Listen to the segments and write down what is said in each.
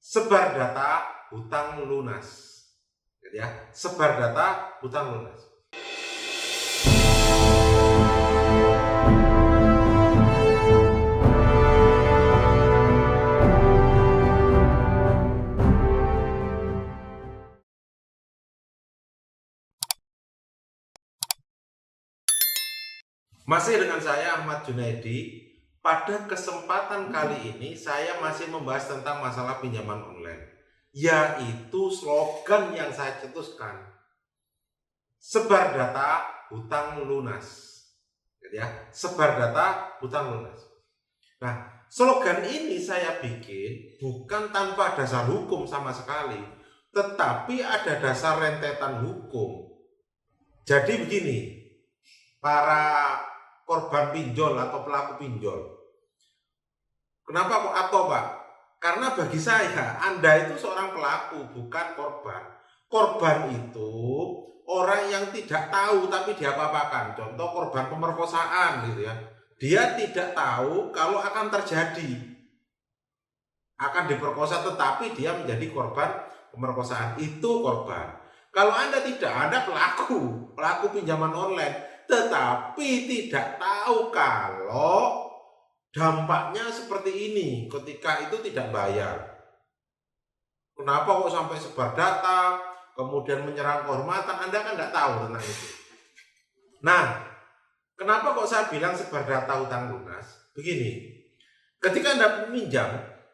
sebar data hutang lunas. Ya, sebar data hutang lunas. Masih dengan saya Ahmad Junaidi. Pada kesempatan kali ini saya masih membahas tentang masalah pinjaman online, yaitu slogan yang saya cetuskan, sebar data hutang lunas. Ya, sebar data hutang lunas. Nah, slogan ini saya bikin bukan tanpa dasar hukum sama sekali, tetapi ada dasar rentetan hukum. Jadi begini, para korban pinjol atau pelaku pinjol. Kenapa kok atau Pak? Karena bagi saya, Anda itu seorang pelaku, bukan korban. Korban itu orang yang tidak tahu tapi diapa-apakan. Contoh korban pemerkosaan gitu ya. Dia tidak tahu kalau akan terjadi, akan diperkosa, tetapi dia menjadi korban pemerkosaan. Itu korban. Kalau Anda tidak, Anda pelaku pinjaman online, tetapi tidak tahu kalau dampaknya seperti ini ketika itu tidak bayar. Kenapa kok sampai sebar data, kemudian menyerang kehormatan, Anda kan tidak tahu tentang itu. Nah, kenapa kok saya bilang sebar data hutang lunas? Begini, ketika Anda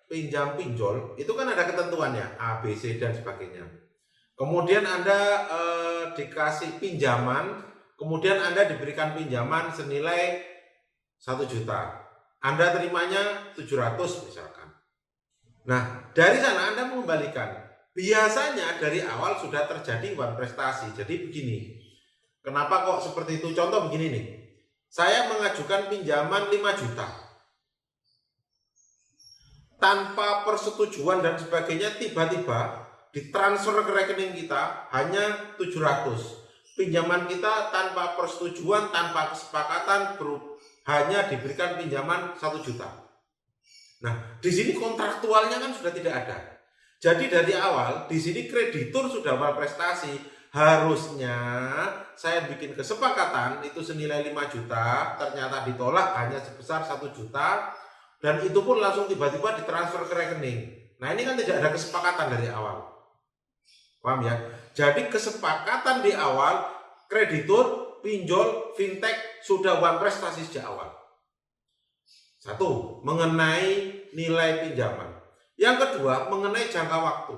pinjam pinjol, itu kan ada ketentuannya, A, B, C, dan sebagainya. Kemudian Anda dikasih pinjaman, kemudian Anda diberikan pinjaman senilai 1 juta. Anda terimanya 700 misalkan. Nah, dari sana Anda mengembalikan. Biasanya dari awal sudah terjadi wan prestasi. Jadi begini, kenapa kok seperti itu? Contoh begini nih, saya mengajukan pinjaman 5 juta. Tanpa persetujuan dan sebagainya, tiba-tiba ditransfer ke rekening kita hanya 700. Pinjaman kita tanpa persetujuan, tanpa kesepakatan, hanya diberikan pinjaman 1 juta. Nah, di sini kontraktualnya kan sudah tidak ada. Jadi dari awal di sini kreditur sudah berprestasi. Harusnya saya bikin kesepakatan itu senilai 5 juta, ternyata ditolak hanya sebesar 1 juta, dan itu pun langsung tiba-tiba ditransfer ke rekening. Nah, ini kan tidak ada kesepakatan dari awal. Paham ya? Jadi kesepakatan di awal, kreditur, pinjol, fintech sudah wan prestasi sejak awal. Satu, mengenai nilai pinjaman. Yang kedua, mengenai jangka waktu.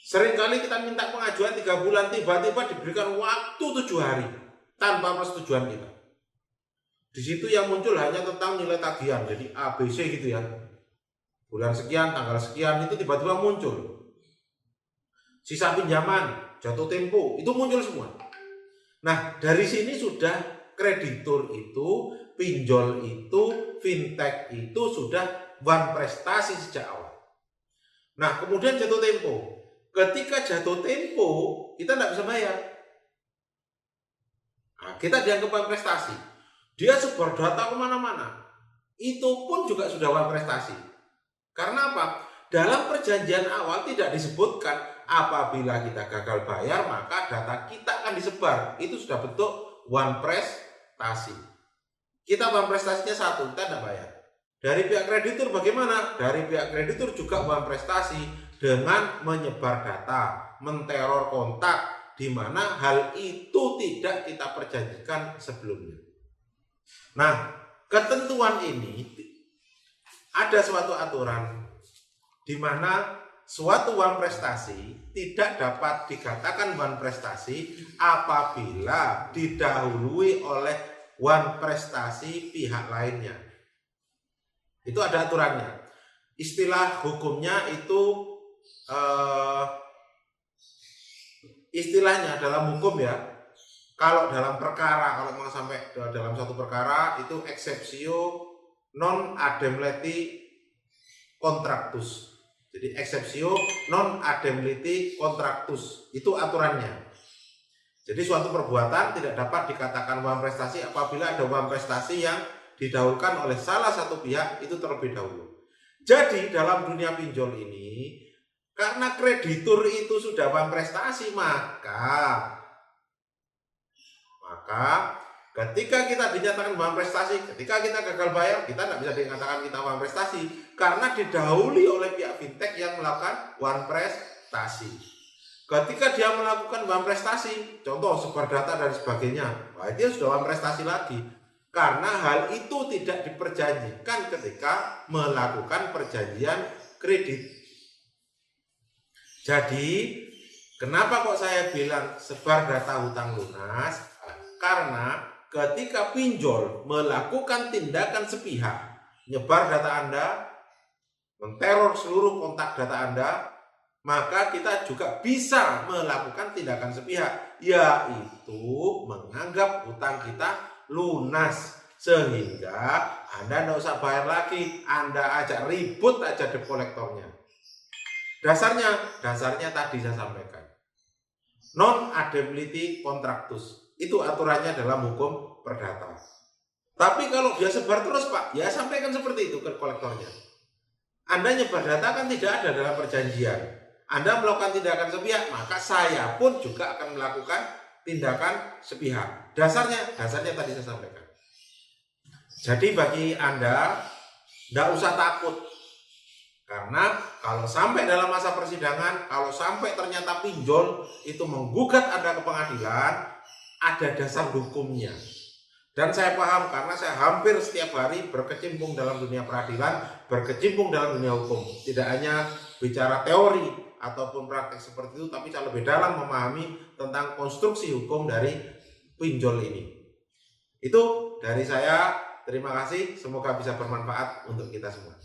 Seringkali kita minta pengajuan 3 bulan, tiba-tiba diberikan waktu 7 hari tanpa persetujuan kita. Di situ yang muncul hanya tentang nilai tagihan, jadi A, B, C gitu ya. Bulan sekian, tanggal sekian, itu tiba-tiba muncul. Sisa pinjaman, jatuh tempo, itu muncul semua. Nah, dari sini sudah kreditur itu, pinjol itu, fintech itu sudah wan prestasi sejak awal. Nah, kemudian jatuh tempo. Ketika jatuh tempo, kita tidak bisa bayar. Nah, kita dianggap wan prestasi. Dia sebar data kemana-mana. Itu pun juga sudah wan prestasi. Karena apa? Dalam perjanjian awal tidak disebutkan apabila kita gagal bayar maka data kita akan disebar. Itu sudah bentuk wan prestasi. Kita wan prestasinya 1, kita tidak bayar. Dari pihak kreditur bagaimana? Dari pihak kreditur juga wan prestasi dengan menyebar data, menteror kontak, di mana hal itu tidak kita perjanjikan sebelumnya. Nah, ketentuan ini ada suatu aturan di mana suatu wan prestasi tidak dapat dikatakan wan prestasi apabila didahului oleh wan prestasi pihak lainnya. Itu ada aturannya. Istilah hukumnya itu istilahnya dalam hukum ya. Kalau dalam perkara, kalau mau sampai dalam satu perkara itu exceptio non adem leti contractus. Jadi exceptio non adem leti contractus, itu aturannya. Jadi suatu perbuatan tidak dapat dikatakan wan prestasi apabila ada wan prestasi yang didahulukan oleh salah satu pihak itu terlebih dahulu. Jadi dalam dunia pinjol ini, karena kreditur itu sudah paham prestasi, maka ketika kita dinyatakan paham prestasi, ketika kita gagal bayar, kita tidak bisa dikatakan kita paham prestasi karena didahului oleh pihak fintech yang melakukan one prestasi. Ketika dia melakukan one prestasi, contoh sebar data dan sebagainya, wah itu sudah one prestasi lagi. Karena hal itu tidak diperjanjikan ketika melakukan perjanjian kredit. Jadi, kenapa kok saya bilang sebar data hutang lunas? Karena ketika pinjol melakukan tindakan sepihak, nyebar data Anda, menteror seluruh kontak data Anda, maka kita juga bisa melakukan tindakan sepihak, yaitu menganggap hutang kita lunas, sehingga Anda tidak usah bayar lagi, Anda ajak ribut aja debt kolektornya. Dasarnya tadi saya sampaikan, non ademnity contractus, itu aturannya dalam hukum perdata. Tapi kalau dia sebar terus Pak, ya sampaikan seperti itu ke kolektornya. Anda nyebar data kan tidak ada dalam perjanjian, Anda melakukan tindakan sepihak, maka saya pun juga akan melakukan tindakan sepihak. Dasarnya tadi saya sampaikan. Jadi bagi Anda, tidak usah takut. Karena kalau sampai dalam masa persidangan, kalau sampai ternyata pinjol itu menggugat Anda ke pengadilan, ada dasar hukumnya. Dan saya paham karena saya hampir setiap hari berkecimpung dalam dunia peradilan, berkecimpung dalam dunia hukum. Tidak hanya bicara teori ataupun praktek seperti itu, tapi saya lebih dalam memahami tentang konstruksi hukum dari pinjol ini. Itu dari saya, terima kasih, semoga bisa bermanfaat untuk kita semua.